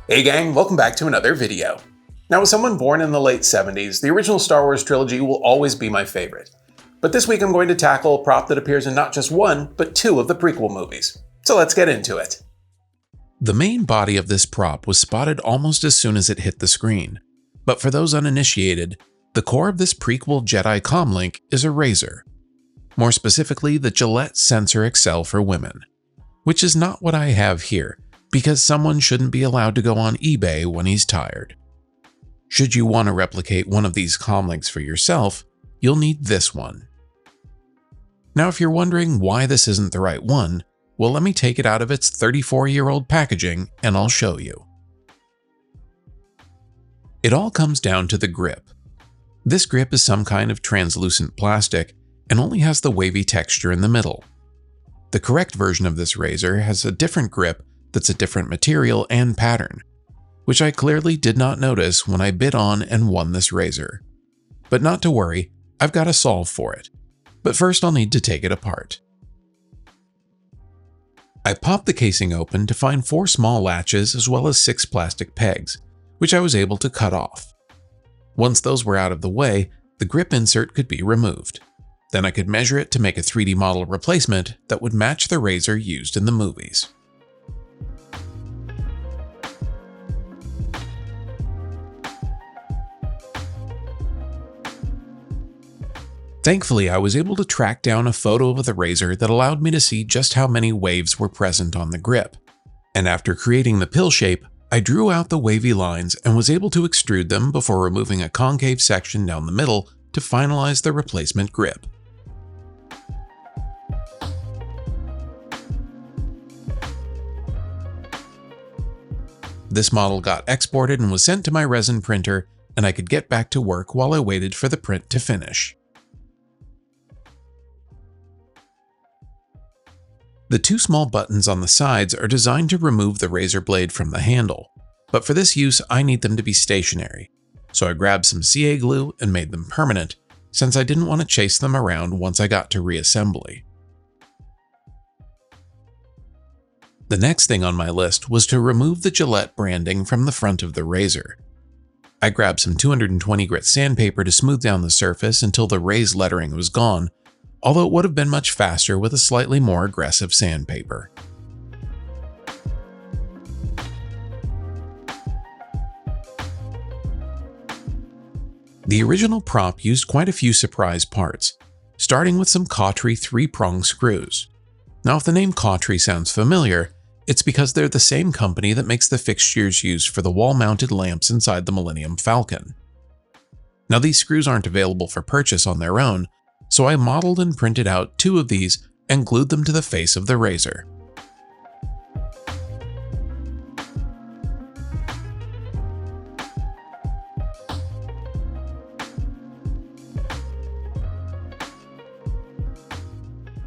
Hey gang, welcome back to another video. Now, as someone born in the late 70s, the original Star Wars trilogy will always be my favorite. But this week I'm going to tackle a prop that appears in not just one, but two of the prequel movies. So let's get into it. The main body of this prop was spotted almost as soon as it hit the screen. But for those uninitiated, the core of this prequel Jedi Comlink is a razor. More specifically, the Gillette Sensor Excel for women. Which is not what I have here, because someone shouldn't be allowed to go on eBay when he's tired. Should you want to replicate one of these comlinks for yourself, you'll need this one. Now, if you're wondering why this isn't the right one, well, let me take it out of its 34-year-old packaging and I'll show you. It all comes down to the grip. This grip is some kind of translucent plastic and only has the wavy texture in the middle. The correct version of this razor has a different grip that's a different material and pattern, which I clearly did not notice when I bid on and won this razor. But not to worry, I've got a solve for it. But first I'll need to take it apart. I popped the casing open to find 4 small latches as well as 6 plastic pegs, which I was able to cut off. Once those were out of the way, the grip insert could be removed. Then I could measure it to make a 3D model replacement that would match the razor used in the movies. Thankfully, I was able to track down a photo of the razor that allowed me to see just how many waves were present on the grip. And after creating the pill shape, I drew out the wavy lines and was able to extrude them before removing a concave section down the middle to finalize the replacement grip. This model got exported and was sent to my resin printer, and I could get back to work while I waited for the print to finish. The 2 small buttons on the sides are designed to remove the razor blade from the handle, but for this use I need them to be stationary, so I grabbed some CA glue and made them permanent, since I didn't want to chase them around once I got to reassembly. The next thing on my list was to remove the Gillette branding from the front of the razor. I grabbed some 220 grit sandpaper to smooth down the surface until the raised lettering was gone, although it would have been much faster with a slightly more aggressive sandpaper. The original prop used quite a few surprise parts, starting with some Coughtrie 3-prong screws. Now, if the name Coughtrie sounds familiar, it's because they're the same company that makes the fixtures used for the wall-mounted lamps inside the Millennium Falcon. Now, these screws aren't available for purchase on their own, so I modeled and printed out 2 of these and glued them to the face of the razor.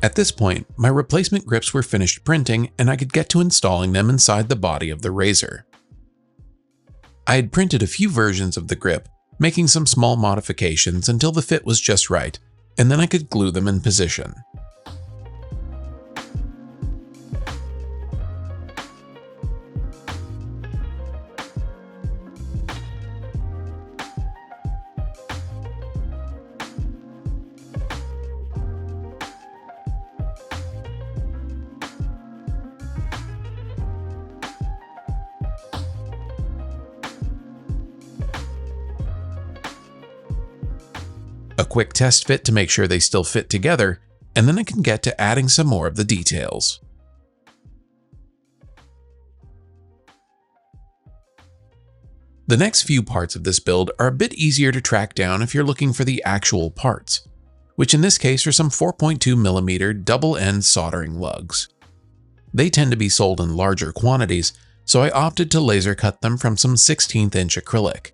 At this point, my replacement grips were finished printing and I could get to installing them inside the body of the razor. I had printed a few versions of the grip, making some small modifications until the fit was just right, and then I could glue them in position. A quick test fit to make sure they still fit together, and then I can get to adding some more of the details. The next few parts of this build are a bit easier to track down if you're looking for the actual parts, which in this case are some 4.2mm double-end soldering lugs. They tend to be sold in larger quantities, so I opted to laser cut them from some 16th-inch acrylic.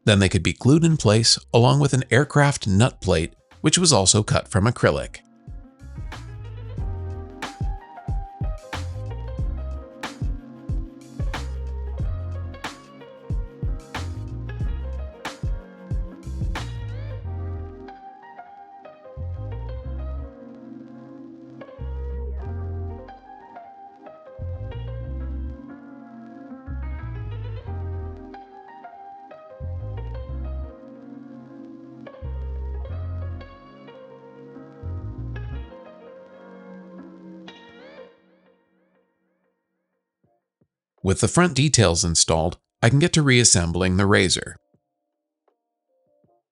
Then they could be glued in place along with an aircraft nut plate, which was also cut from acrylic. With the front details installed, I can get to reassembling the razor.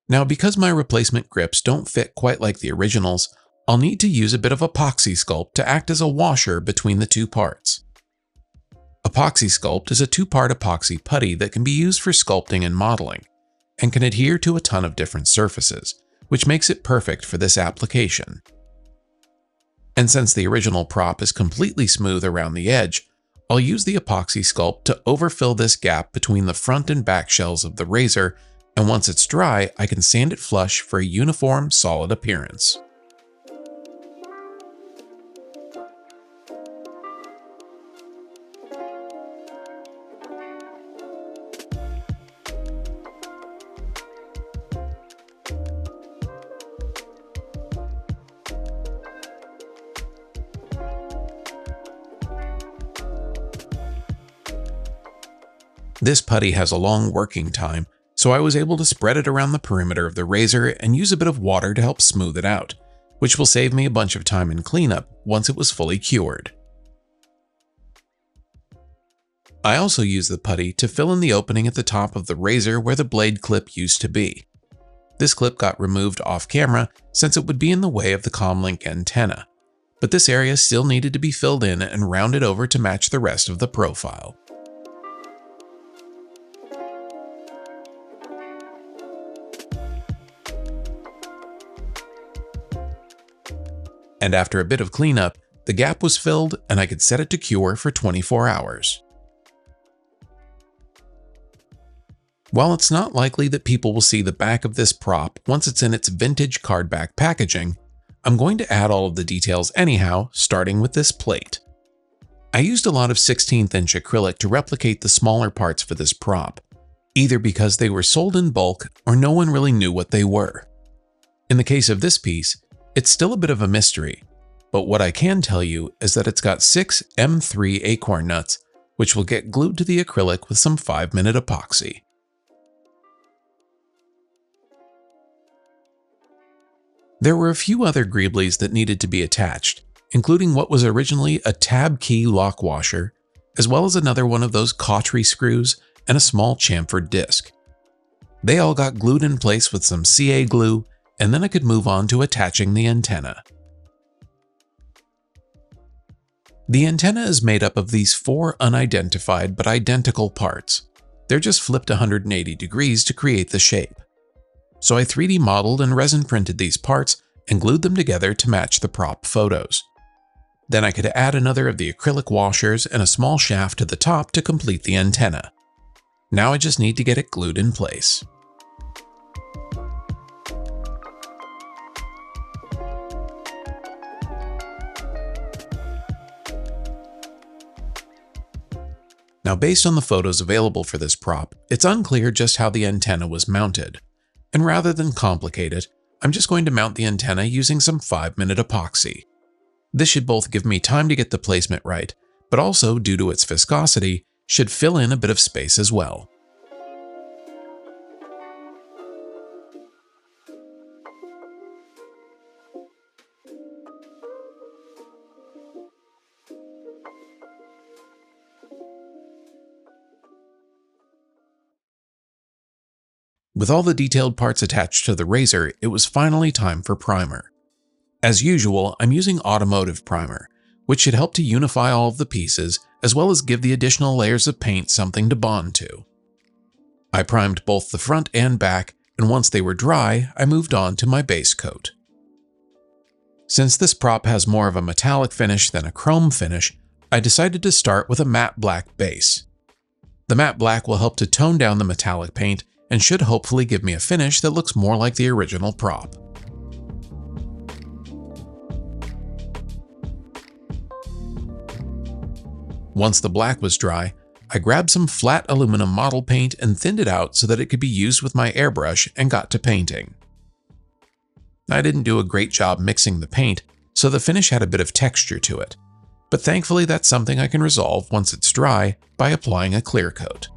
Now, because my replacement grips don't fit quite like the originals, I'll need to use a bit of epoxy sculpt to act as a washer between the two parts. Epoxy sculpt is a two-part epoxy putty that can be used for sculpting and modeling, and can adhere to a ton of different surfaces, which makes it perfect for this application. And since the original prop is completely smooth around the edge, I'll use the epoxy sculpt to overfill this gap between the front and back shells of the razor, and once it's dry, I can sand it flush for a uniform, solid appearance. This putty has a long working time, so I was able to spread it around the perimeter of the razor and use a bit of water to help smooth it out, which will save me a bunch of time in cleanup once it was fully cured. I also used the putty to fill in the opening at the top of the razor where the blade clip used to be. This clip got removed off camera since it would be in the way of the Comlink antenna, but this area still needed to be filled in and rounded over to match the rest of the profile. And after a bit of cleanup, the gap was filled and I could set it to cure for 24 hours. While it's not likely that people will see the back of this prop once it's in its vintage cardback packaging, I'm going to add all of the details anyhow, starting with this plate. I used a lot of 16th-inch acrylic to replicate the smaller parts for this prop, either because they were sold in bulk or no one really knew what they were. In the case of this piece, it's still a bit of a mystery, but what I can tell you is that it's got 6 M3 acorn nuts, which will get glued to the acrylic with some 5-minute epoxy. There were a few other greeblies that needed to be attached, including what was originally a tab key lock washer, as well as another one of those Coughtrie screws and a small chamfered disc. They all got glued in place with some CA glue, and then I could move on to attaching the antenna. The antenna is made up of these 4 unidentified but identical parts. They're just flipped 180 degrees to create the shape. So I 3D modeled and resin printed these parts and glued them together to match the prop photos. Then I could add another of the acrylic washers and a small shaft to the top to complete the antenna. Now I just need to get it glued in place. Now, based on the photos available for this prop, it's unclear just how the antenna was mounted. And rather than complicate it, I'm just going to mount the antenna using some 5-minute epoxy. This should both give me time to get the placement right, but also, due to its viscosity, should fill in a bit of space as well. With all the detailed parts attached to the razor, it was finally time for primer. As usual, I'm using automotive primer, which should help to unify all of the pieces, as well as give the additional layers of paint something to bond to. I primed both the front and back, and once they were dry, I moved on to my base coat. Since this prop has more of a metallic finish than a chrome finish, I decided to start with a matte black base. The matte black will help to tone down the metallic paint and should hopefully give me a finish that looks more like the original prop. Once the black was dry, I grabbed some flat aluminum model paint and thinned it out so that it could be used with my airbrush and got to painting. I didn't do a great job mixing the paint, so the finish had a bit of texture to it, but thankfully that's something I can resolve once it's dry by applying a clear coat.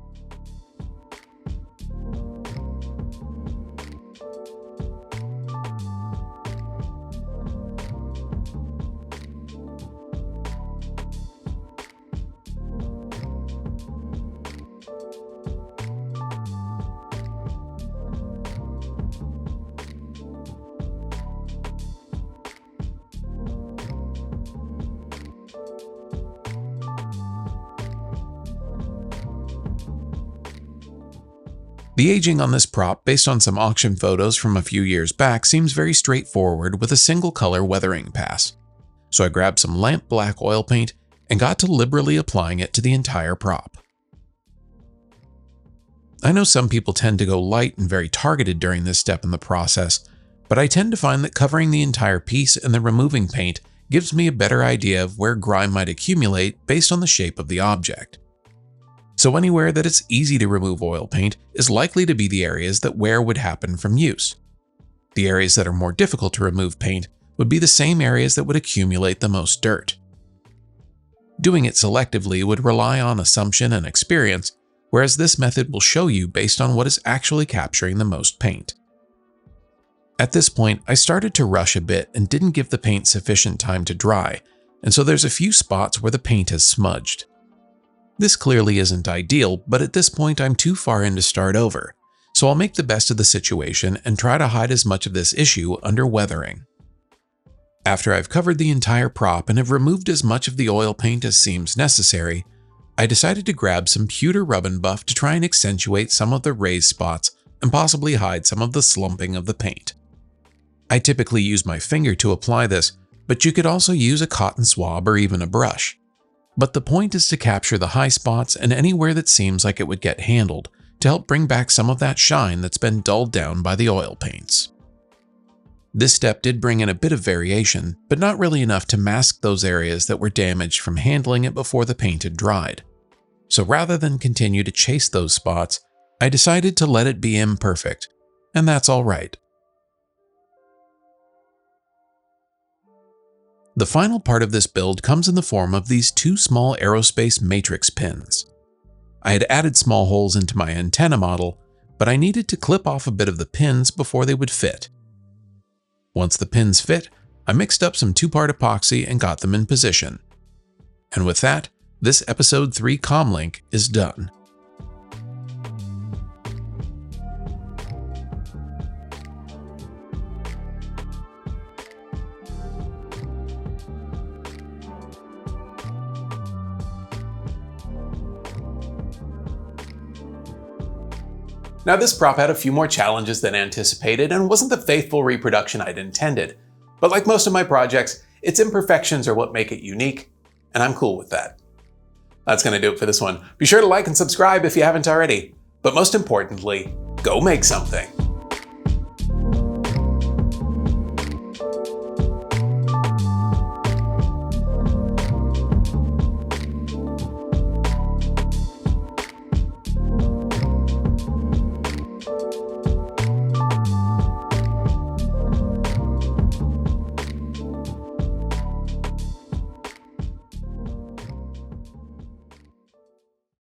The aging on this prop, based on some auction photos from a few years back, seems very straightforward with a single color weathering pass. So I grabbed some lamp black oil paint and got to liberally applying it to the entire prop. I know some people tend to go light and very targeted during this step in the process, but I tend to find that covering the entire piece and then removing paint gives me a better idea of where grime might accumulate based on the shape of the object. So anywhere that it's easy to remove oil paint is likely to be the areas that wear would happen from use. The areas that are more difficult to remove paint would be the same areas that would accumulate the most dirt. Doing it selectively would rely on assumption and experience, whereas this method will show you based on what is actually capturing the most paint. At this point, I started to rush a bit and didn't give the paint sufficient time to dry, and so there's a few spots where the paint has smudged. This clearly isn't ideal, but at this point I'm too far in to start over, so I'll make the best of the situation and try to hide as much of this issue under weathering. After I've covered the entire prop and have removed as much of the oil paint as seems necessary, I decided to grab some pewter rub and buff to try and accentuate some of the raised spots and possibly hide some of the slumping of the paint. I typically use my finger to apply this, but you could also use a cotton swab or even a brush. But the point is to capture the high spots and anywhere that seems like it would get handled to help bring back some of that shine that's been dulled down by the oil paints. This step did bring in a bit of variation, but not really enough to mask those areas that were damaged from handling it before the paint had dried. So rather than continue to chase those spots, I decided to let it be imperfect, and that's alright. The final part of this build comes in the form of these two small aerospace matrix pins. I had added small holes into my antenna model, but I needed to clip off a bit of the pins before they would fit. Once the pins fit, I mixed up some 2-part epoxy and got them in position. And with that, this Episode 3 Comlink is done. Now this prop had a few more challenges than anticipated and wasn't the faithful reproduction I'd intended. But like most of my projects, its imperfections are what make it unique, and I'm cool with that. That's gonna do it for this one. Be sure to like and subscribe if you haven't already. But most importantly, go make something.